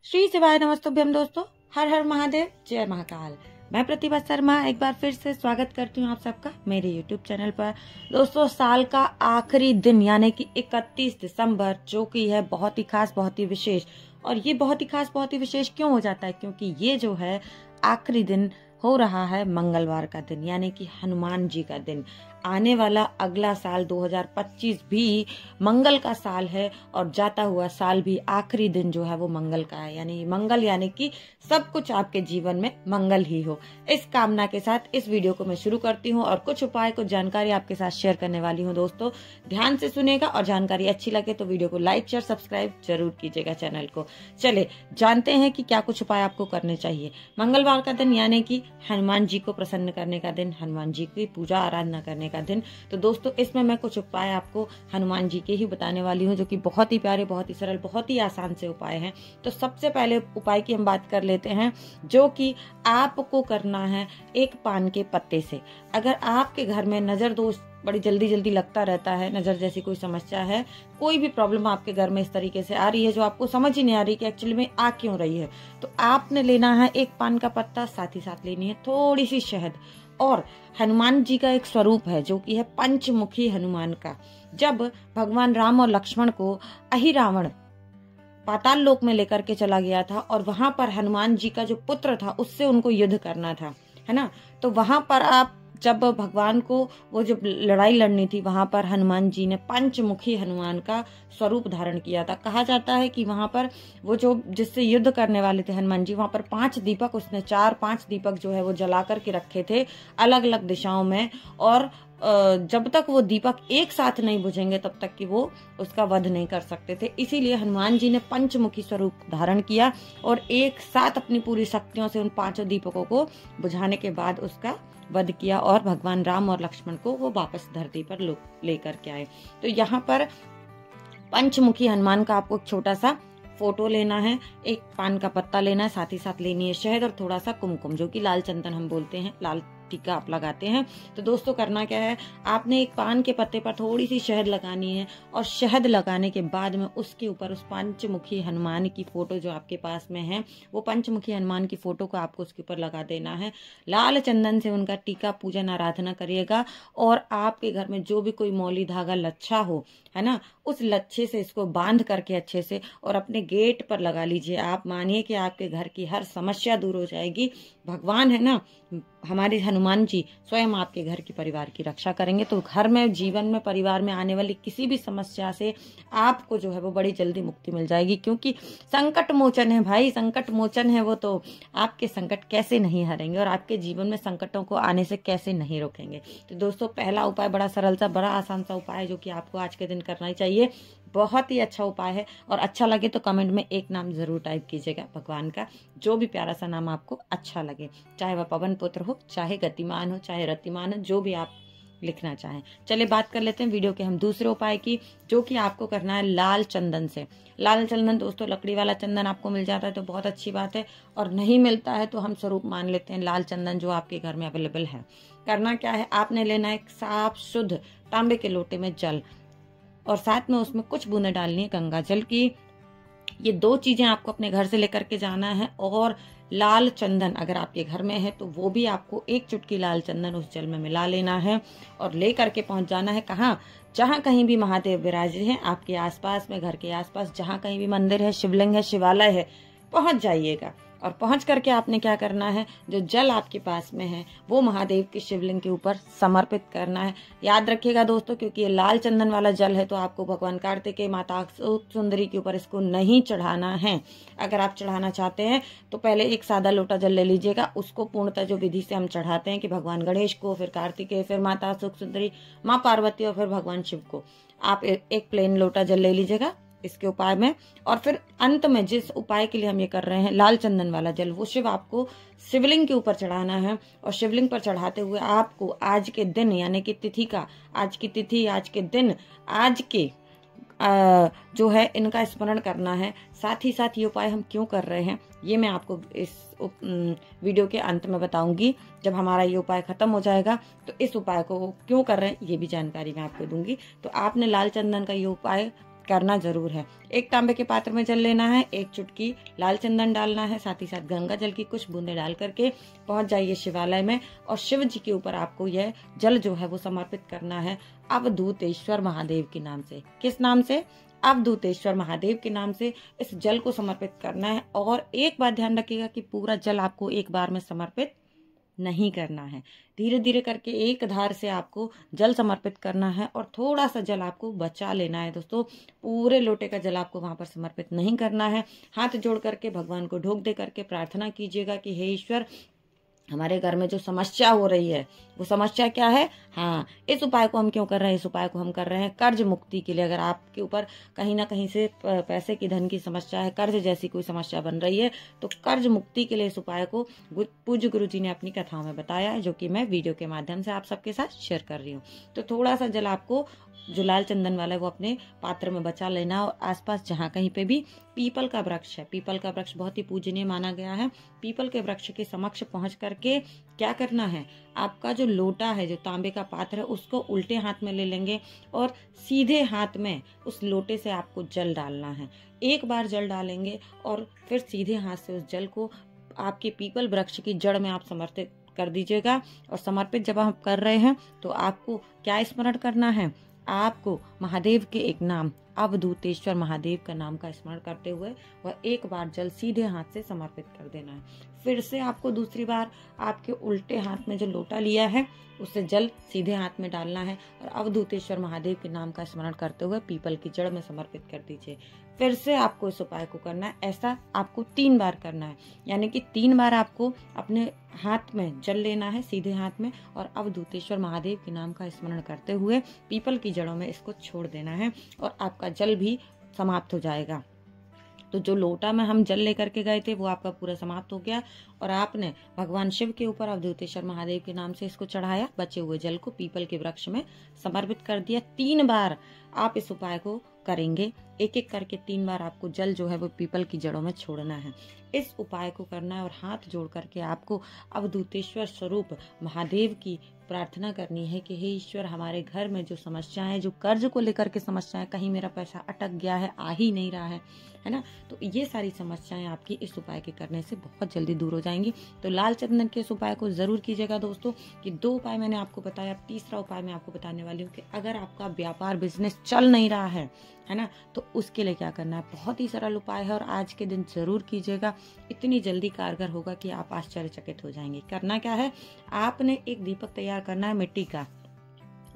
श्री शिवाय नमस्तुभ्यम दोस्तों। हर हर महादेव, जय महाकाल। मैं प्रतिभा शर्मा एक बार फिर से स्वागत करती हूँ आप सबका मेरे YouTube चैनल पर। दोस्तों, साल का आखिरी दिन यानी कि 31 दिसंबर, जो कि है बहुत ही खास, बहुत ही विशेष। और ये बहुत ही खास, बहुत ही विशेष क्यों हो जाता है? क्योंकि ये जो है आखिरी दिन हो रहा है मंगलवार का दिन, यानी कि हनुमान जी का दिन। आने वाला अगला साल 2025 भी मंगल का साल है और जाता हुआ साल भी आखिरी दिन जो है वो मंगल का है। यानी मंगल यानी कि सब कुछ आपके जीवन में मंगल ही हो। इस कामना के साथ इस वीडियो को मैं शुरू करती हूँ और कुछ उपाय, कुछ जानकारी आपके साथ शेयर करने वाली हूँ। दोस्तों, ध्यान से सुनेगा और जानकारी अच्छी लगे तो वीडियो को लाइक, शेयर, सब्सक्राइब जरूर कीजिएगा चैनल को। चले जानते हैं कि क्या कुछ उपाय आपको करने चाहिए। मंगलवार का दिन यानी कि हनुमान जी को प्रसन्न करने का दिन, हनुमान जी की पूजा आराधना करने का दिन। तो दोस्तों, इसमें मैं कुछ उपाय आपको हनुमान जी के ही बताने वाली हूँ, जो कि बहुत ही प्यारे, बहुत ही सरल, बहुत ही आसान से उपाय हैं। तो सबसे पहले उपाय की हम बात कर लेते हैं, जो कि आपको करना है एक पान के पत्ते से। अगर आपके घर में नजर दोष बड़ी जल्दी जल्दी लगता रहता है, नजर जैसी कोई समस्या है, कोई भी प्रॉब्लम आपके घर में इस तरीके से आ रही है जो आपको समझ ही नहीं आ रही कि एक्चुअली में आ क्यों रही है, तो आपने लेना है एक पान का पत्ता, साथ ही साथ लेनी है थोड़ी सी शहद। और हनुमान जी का एक स्वरूप है जो कि है पंचमुखी हनुमान का। जब भगवान राम और लक्ष्मण को अहिरावण पाताल लोक में लेकर के चला गया था और वहां पर हनुमान जी का जो पुत्र था उससे उनको युद्ध करना था, है ना, तो वहां पर आप जब भगवान को वो जो लड़ाई लड़नी थी, वहां पर हनुमान जी ने पंचमुखी हनुमान का स्वरूप धारण किया था। कहा जाता है कि वहां पर वो जो जिससे युद्ध करने वाले थे हनुमान जी, वहां पर 5 दीपक, उसने 4-5 दीपक जो है वो जला करके रखे थे अलग अलग दिशाओं में। और जब तक वो दीपक एक साथ नहीं बुझेंगे तब तक कि वो उसका वध नहीं कर सकते थे। इसीलिए हनुमान जी ने पंचमुखी स्वरूप धारण किया और एक साथ अपनी पूरी शक्तियों से उन 5 दीपकों को बुझाने के बाद उसका वध किया और भगवान राम और लक्ष्मण को वो वापस धरती पर लेकर के आए। तो यहाँ पर पंचमुखी हनुमान का आपको छोटा सा फोटो लेना है, एक पान का पत्ता लेना है, साथ ही साथ लेनी है शहद और थोड़ा सा कुमकुम, जो कि लाल चंदन हम बोलते हैं, लाल टीका आप लगाते हैं। तो दोस्तों, करना क्या है, आपने एक पान के पत्ते पर थोड़ी सी शहद लगानी है और शहद लगाने के बाद में उसके ऊपर उस पंचमुखी हनुमान की फोटो जो आपके पास में है, वो पंचमुखी हनुमान की फोटो को आपको उसके ऊपर लगा देना है। लाल चंदन से उनका टीका पूजन आराधना करिएगा और आपके घर में जो भी कोई मौली धागा लच्छा हो, है ना, उस लच्छे से इसको बांध करके अच्छे से और अपने गेट पर लगा लीजिए। आप मानिए कि आपके घर की हर समस्या दूर हो जाएगी। भगवान है ना, हमारे हनुमान जी स्वयं आपके घर की, परिवार की रक्षा करेंगे। तो घर में, जीवन में, परिवार में आने वाली किसी भी समस्या से आपको जो है वो बड़ी जल्दी मुक्ति मिल जाएगी, क्योंकि संकट मोचन है भाई, संकट मोचन है वो, तो आपके संकट कैसे नहीं हरेंगे और आपके जीवन में संकटों को आने से कैसे नहीं रोकेंगे। तो दोस्तों, पहला उपाय बड़ा सरल सा, बड़ा आसान सा उपाय है जो कि आपको आज के दिन करना ही चाहिए। बहुत ही अच्छा उपाय है और अच्छा लगे तो कमेंट में एक नाम जरूर टाइप कीजिएगा भगवान का, जो भी प्यारा सा नाम आपको अच्छा लगे, चाहे वह पवन पुत्र हो, चाहे गतिमान हो, चाहे रतिमान हो, जो भी आप लिखना चाहें। चलिए बात कर लेते हैं वीडियो के हम दूसरे उपाय की, जो कि आपको करना है लाल चंदन से। लाल चंदन दोस्तों, लकड़ी वाला चंदन आपको मिल जाता है तो बहुत अच्छी बात है, और नहीं मिलता है तो हम स्वरूप मान लेते हैं लाल चंदन जो आपके घर में अवेलेबल है। करना क्या है, आपने लेना है एक साफ शुद्ध तांबे के लोटे में जल और साथ में उसमें कुछ बूंदें डालनी है गंगा जल की। ये 2 चीजें आपको अपने घर से लेकर के जाना है। और लाल चंदन अगर आपके घर में है तो वो भी आपको एक चुटकी लाल चंदन उस जल में मिला लेना है और ले करके पहुंच जाना है कहाँ, जहाँ कहीं भी महादेव विराजे हैं आपके आसपास में, घर के आसपास जहाँ कहीं भी मंदिर है, शिवलिंग है, शिवालय है, पहुंच जाइएगा। और पहुंच करके आपने क्या करना है, जो जल आपके पास में है वो महादेव के शिवलिंग के ऊपर समर्पित करना है। याद रखिएगा दोस्तों, क्योंकि ये लाल चंदन वाला जल है तो आपको भगवान कार्तिकेय, माता सुंदरी के ऊपर इसको नहीं चढ़ाना है। अगर आप चढ़ाना चाहते हैं तो पहले एक सादा लोटा जल ले लीजिएगा, उसको पूर्णतः जो विधि से हम चढ़ाते हैं कि भगवान गणेश को, फिर कार्तिकेय, फिर माता सुंदरी, माँ पार्वती और फिर भगवान शिव को, आप एक प्लेन लोटा जल ले लीजिएगा इसके उपाय में। और फिर अंत में जिस उपाय के लिए हम ये कर रहे हैं, लाल चंदन वाला जल, वो शिव आपको शिवलिंग के ऊपर चढ़ाना है। और शिवलिंग पर चढ़ाते हुए आपको आज के दिन, यानी कि तिथि का, आज की तिथि, आज के दिन, आज के जो है इनका स्मरण करना है। साथ ही साथ ये उपाय हम क्यों कर रहे हैं ये मैं आपको इस वीडियो के अंत में बताऊंगी। जब हमारा ये उपाय खत्म हो जाएगा तो इस उपाय को क्यों कर रहे हैं ये भी जानकारी मैं आपको दूंगी। तो आपने लाल चंदन का ये उपाय करना जरूर है। एक तांबे के पात्र में जल लेना है, एक चुटकी लाल चंदन डालना है, साथ ही साथ गंगा जल की कुछ बूंदे डाल करके पहुंच जाइए शिवालय में और शिव जी के ऊपर आपको यह जल जो है वो समर्पित करना है अवधूतेश्वर महादेव के नाम से। किस नाम से? अवधूतेश्वर महादेव के नाम से इस जल को समर्पित करना है। और एक बात ध्यान रखिएगा कि पूरा जल आपको एक बार में समर्पित नहीं करना है, धीरे धीरे करके एक धार से आपको जल समर्पित करना है और थोड़ा सा जल आपको बचा लेना है दोस्तों। पूरे लोटे का जल आपको वहां पर समर्पित नहीं करना है। हाथ जोड़ करके भगवान को ढोक दे करके प्रार्थना कीजिएगा कि हे ईश्वर, हमारे घर में जो समस्या हो रही है वो समस्या क्या है? हाँ, इस उपाय को हम क्यों कर रहे हैं? इस उपाय को हम कर रहे हैं कर्ज मुक्ति के लिए। अगर आपके ऊपर कहीं ना कहीं से पैसे की, धन की समस्या है, कर्ज जैसी कोई समस्या बन रही है, तो कर्ज मुक्ति के लिए इस उपाय को पूज्य गुरु जी ने अपनी कथाओं में बताया है, जो कि मैं वीडियो के माध्यम से आप सबके साथ शेयर कर रही हूँ। तो थोड़ा सा जल आपको जो लाल चंदन वाला है वो अपने पात्र में बचा लेना। और आसपास जहाँ कहीं पे भी पीपल का वृक्ष है, पीपल का वृक्ष बहुत ही पूजनीय माना गया है, पीपल के वृक्ष के समक्ष पहुंच करके क्या करना है, आपका जो लोटा है, जो तांबे का पात्र है, उसको उल्टे हाथ में ले लेंगे और सीधे हाथ में उस लोटे से आपको जल डालना है। एक बार जल डालेंगे और फिर सीधे हाथ से उस जल को आपके पीपल वृक्ष की जड़ में आप समर्पित कर दीजिएगा। और समर्पित जब आप कर रहे हैं तो आपको क्या स्मरण करना है? आपको महादेव के एक नाम अवधूतेश्वर महादेव का नाम का स्मरण करते हुए वह एक बार जल सीधे हाथ से समर्पित कर देना है। फिर से आपको दूसरी बार आपके उल्टे हाथ में जो लोटा लिया है उससे जल सीधे हाथ में डालना है और अवधूतेश्वर महादेव के नाम का स्मरण करते हुए पीपल की जड़ में समर्पित कर दीजिए। फिर से आपको इस उपाय को करना है। ऐसा आपको 3 बार करना है, यानी कि 3 बार आपको अपने हाथ में जल लेना है सीधे हाथ में और अवधूतेश्वर महादेव के नाम का स्मरण करते हुए पीपल की जड़ों में इसको छोड़ देना है और आपका जल भी समाप्त हो जाएगा। तो जो लोटा में हम जल लेकर के गए थे वो आपका पूरा समाप्त हो गया और आपने भगवान शिव के ऊपर अवधूतेश्वर महादेव के नाम से इसको चढ़ाया। बचे हुए जल को पीपल के वृक्ष में समर्पित कर दिया। 3 बार आप इस उपाय को करेंगे, एक एक करके 3 बार आपको जल जो है वो पीपल की जड़ों में छोड़ना है। इस उपाय को करना है और हाथ जोड़ करके आपको अवधूतेश्वर स्वरूप महादेव की प्रार्थना करनी है कि हे ईश्वर, हमारे घर में जो समस्याएं, जो कर्ज को लेकर के समस्याएं, कहीं मेरा पैसा अटक गया है, आ ही नहीं रहा है ना, तो ये सारी समस्याएं आपकी इस उपाय के करने से बहुत जल्दी दूर हो जाएंगी। तो लाल चंदन के इस उपाय को जरूर कीजिएगा दोस्तों। कि 2 उपाय मैंने आपको बताया, तीसरा उपाय मैं आपको बताने वाली हूँ कि अगर आपका व्यापार बिजनेस चल नहीं रहा है ना, तो उसके लिए क्या करना है। बहुत ही सरल उपाय है और आज के दिन जरूर कीजिएगा, इतनी जल्दी कारगर होगा कि आप आश्चर्यचकित हो जाएंगे। करना क्या है, आपने एक दीपक तैयार करना है मिट्टी का।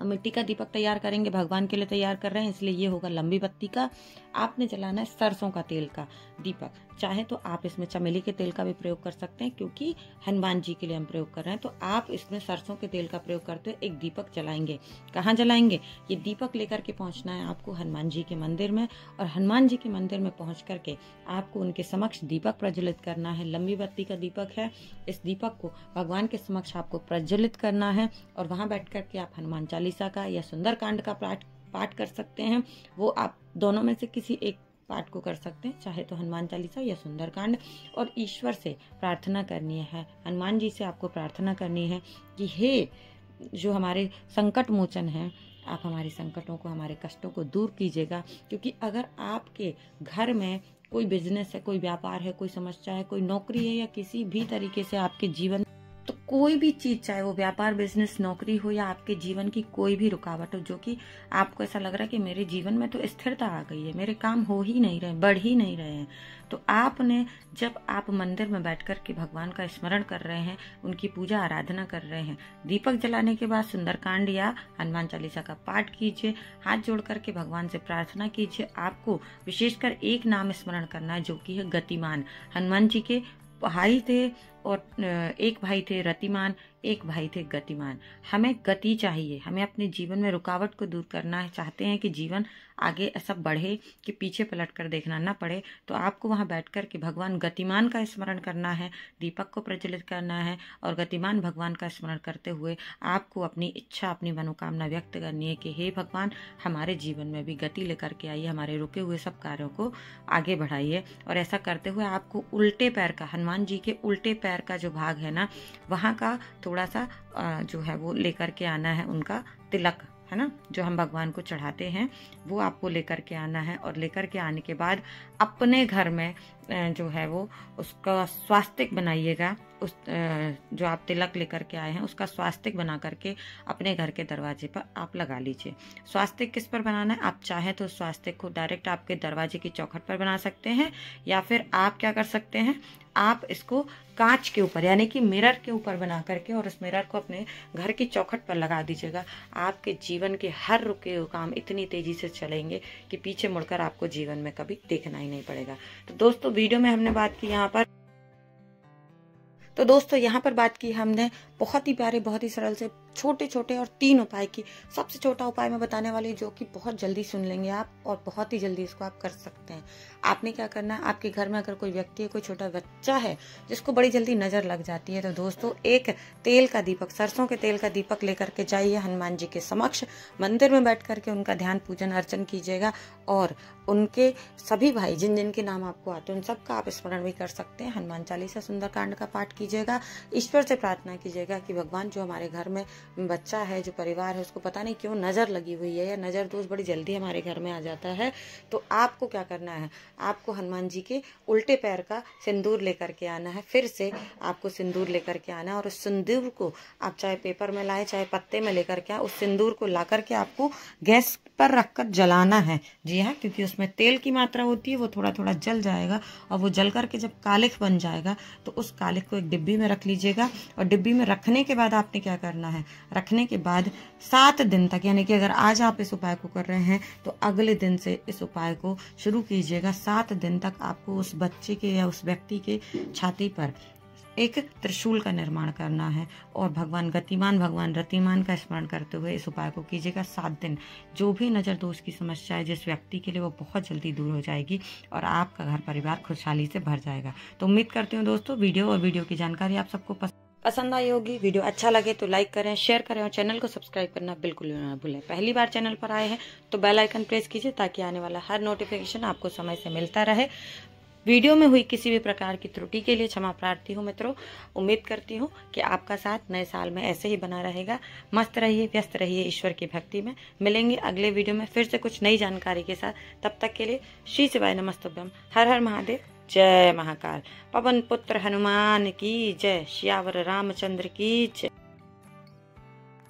मिट्टी का दीपक तैयार करेंगे, भगवान के लिए तैयार कर रहे हैं इसलिए ये होगा लंबी बत्ती का। आपने जलाना है सरसों का तेल का दीपक। चाहे तो आप इसमें चमेली के तेल का भी प्रयोग कर सकते हैं, क्योंकि हनुमान जी के लिए हम प्रयोग कर रहे हैं, तो आप इसमें सरसों के तेल का प्रयोग करते हुए एक दीपक जलाएंगे। कहाँ जलाएंगे? ये दीपक लेकर के पहुंचना है आपको हनुमान जी के मंदिर में और हनुमान जी के मंदिर में पहुंच करके आपको उनके समक्ष दीपक प्रज्वलित करना है। लंबी बत्ती का दीपक है, इस दीपक को भगवान के समक्ष आपको प्रज्वलित करना है और वहां बैठ करके आप हनुमान चालीसा का या सुंदरकांड का पाठ कर सकते हैं। वो आप दोनों में से किसी एक पाठ को कर सकते हैं, चाहे तो हनुमान चालीसा या सुंदरकांड। और ईश्वर से प्रार्थना करनी है, हनुमान जी से आपको प्रार्थना करनी है कि हे जो हमारे संकट मोचन है, आप हमारे संकटों को, हमारे कष्टों को दूर कीजिएगा। क्योंकि अगर आपके घर में कोई बिजनेस है, कोई व्यापार है, कोई समस्या है, कोई नौकरी है या किसी भी तरीके से आपके जीवन, तो कोई भी चीज, चाहे वो व्यापार, बिजनेस, नौकरी हो या आपके जीवन की कोई भी रुकावट हो, जो कि आपको ऐसा लग रहा है कि मेरे जीवन में तो स्थिरता आ गई है, मेरे काम हो ही नहीं रहे, बढ़ ही नहीं रहे हैं, तो आपने जब आप मंदिर में बैठकर के भगवान का स्मरण कर रहे हैं, उनकी पूजा आराधना कर रहे हैं, दीपक जलाने के बाद सुंदरकांड या हनुमान चालीसा का पाठ कीजिए, हाथ जोड़ करके भगवान से प्रार्थना कीजिए। आपको विशेषकर एक नाम स्मरण करना है जो कि है गतिमान। हनुमान जी के भाई थे और एक भाई थे रतिमान, एक भाई थे गतिमान। हमें गति चाहिए, हमें अपने जीवन में रुकावट को दूर करना है, चाहते हैं कि जीवन आगे ऐसा बढ़े कि पीछे पलट कर देखना ना पड़े, तो आपको वहां बैठकर के भगवान गतिमान का स्मरण करना है, दीपक को प्रज्वलित करना है और गतिमान भगवान का स्मरण करते हुए आपको अपनी इच्छा, अपनी मनोकामना व्यक्त करनी है कि हे भगवान, हमारे जीवन में भी गति लेकर के आइए, हमारे रुके हुए सब कार्यों को आगे बढ़ाइए। और ऐसा करते हुए आपको उल्टे पैर का, हनुमान जी के उल्टे पैर का जो भाग है ना, वहाँ का थोड़ा सा जो है वो लेकर के आना है, उनका तिलक है ना, जो हम भगवान को चढ़ाते हैं, वो आपको लेकर के आना है। और लेकर के आने के बाद अपने घर में जो है वो उसका स्वास्तिक बनाइएगा। उस जो आप तिलक लेकर के आए हैं उसका स्वास्तिक बना करके अपने घर के दरवाजे पर आप लगा लीजिए। स्वास्तिक किस पर बनाना है? आप चाहें तो स्वास्तिक को डायरेक्ट आपके दरवाजे की चौखट पर बना सकते हैं, या फिर आप क्या कर सकते हैं, आप इसको कांच के ऊपर यानी कि मिरर के ऊपर बना करके और उस मिरर को अपने घर की चौखट पर लगा दीजिएगा। आपके जीवन के हर रुके हुए काम इतनी तेजी से चलेंगे कि पीछे मुड़कर आपको जीवन में कभी देखना ही नहीं पड़ेगा। तो दोस्तों, वीडियो में हमने बात की यहाँ पर बात की हमने बहुत ही प्यारे, बहुत ही सरल से छोटे छोटे और 3 उपाय की। सबसे छोटा उपाय मैं बताने वाली जो कि बहुत जल्दी सुन लेंगे आप, और बहुत ही जल्दी इसको आप कर सकते हैं। आपने क्या करना है, आपके घर में अगर कोई व्यक्ति है, कोई छोटा बच्चा है जिसको बड़ी जल्दी नजर लग जाती है, तो दोस्तों एक तेल का दीपक, सरसों के तेल का दीपक लेकर के जाइए हनुमान जी के समक्ष, मंदिर में बैठ करके उनका ध्यान पूजन अर्चन कीजिएगा। और उनके सभी भाई जिन जिन के नाम आपको आते हैं उन सबका आप स्मरण भी कर सकते हैं। हनुमान चालीसा, सुंदरकांड का पाठ कीजिएगा। ईश्वर से प्रार्थना कीजिएगा कि भगवान, जो हमारे घर में बच्चा है, जो परिवार है, उसको पता नहीं क्यों नजर लगी हुई है या नजर दोष बड़ी जल्दी हमारे घर में आ जाता है, तो आपको क्या करना है, आपको हनुमान जी के उल्टे पैर का सिंदूर लेकर के आना है। फिर से आपको सिंदूर लेकर के आना है और उस सिंदूर को आप चाहे पेपर में लाए चाहे पत्ते में लेकर के आए, उस सिंदूर को ला करके आपको गैस पर रखकर जलाना है। जी हाँ, क्योंकि उसमें तेल की मात्रा होती है, वो थोड़ा थोड़ा जल जाएगा और वो जल करके जब कालिख बन जाएगा तो उस कालिख को एक डिब्बी में रख लीजिएगा। और डिब्बी में रखने के बाद आपने क्या करना है, रखने के बाद 7 दिन तक, यानी कि अगर आज आप इस उपाय को कर रहे हैं तो अगले दिन से इस उपाय को शुरू कीजिएगा। 7 दिन तक आपको उस बच्चे के या उस व्यक्ति के छाती पर एक त्रिशूल का निर्माण करना है और भगवान गतिमान, भगवान रतिमान का स्मरण करते हुए इस उपाय को कीजिएगा 7 दिन। जो भी नजर दोष की समस्या है जिस व्यक्ति के लिए, वो बहुत जल्दी दूर हो जाएगी और आपका घर परिवार खुशहाली से भर जाएगा। तो उम्मीद करती हूँ दोस्तों वीडियो की जानकारी आप सबको पसंद आई होगी। वीडियो अच्छा लगे तो लाइक करें, शेयर करें और चैनल को सब्सक्राइब करना बिल्कुल ना भूलें। पहली बार चैनल पर आए हैं तो बेल आइकन प्रेस कीजिए ताकि आने वाला हर नोटिफिकेशन आपको समय से मिलता रहे। वीडियो में हुई किसी भी प्रकार की त्रुटि के लिए क्षमा प्रार्थी हूँ मित्रों। उम्मीद करती हूँ कि आपका साथ नए साल में ऐसे ही बना रहेगा। मस्त रहिए, व्यस्त रहिए ईश्वर की भक्ति में। मिलेंगे अगले वीडियो में फिर से कुछ नई जानकारी के साथ। तब तक के लिए श्री शिवाय नमस्तुभ्यम। हर हर महादेव, जय महाकाल। पवन पुत्र हनुमान की जय। श्यावर रामचंद्र की जय।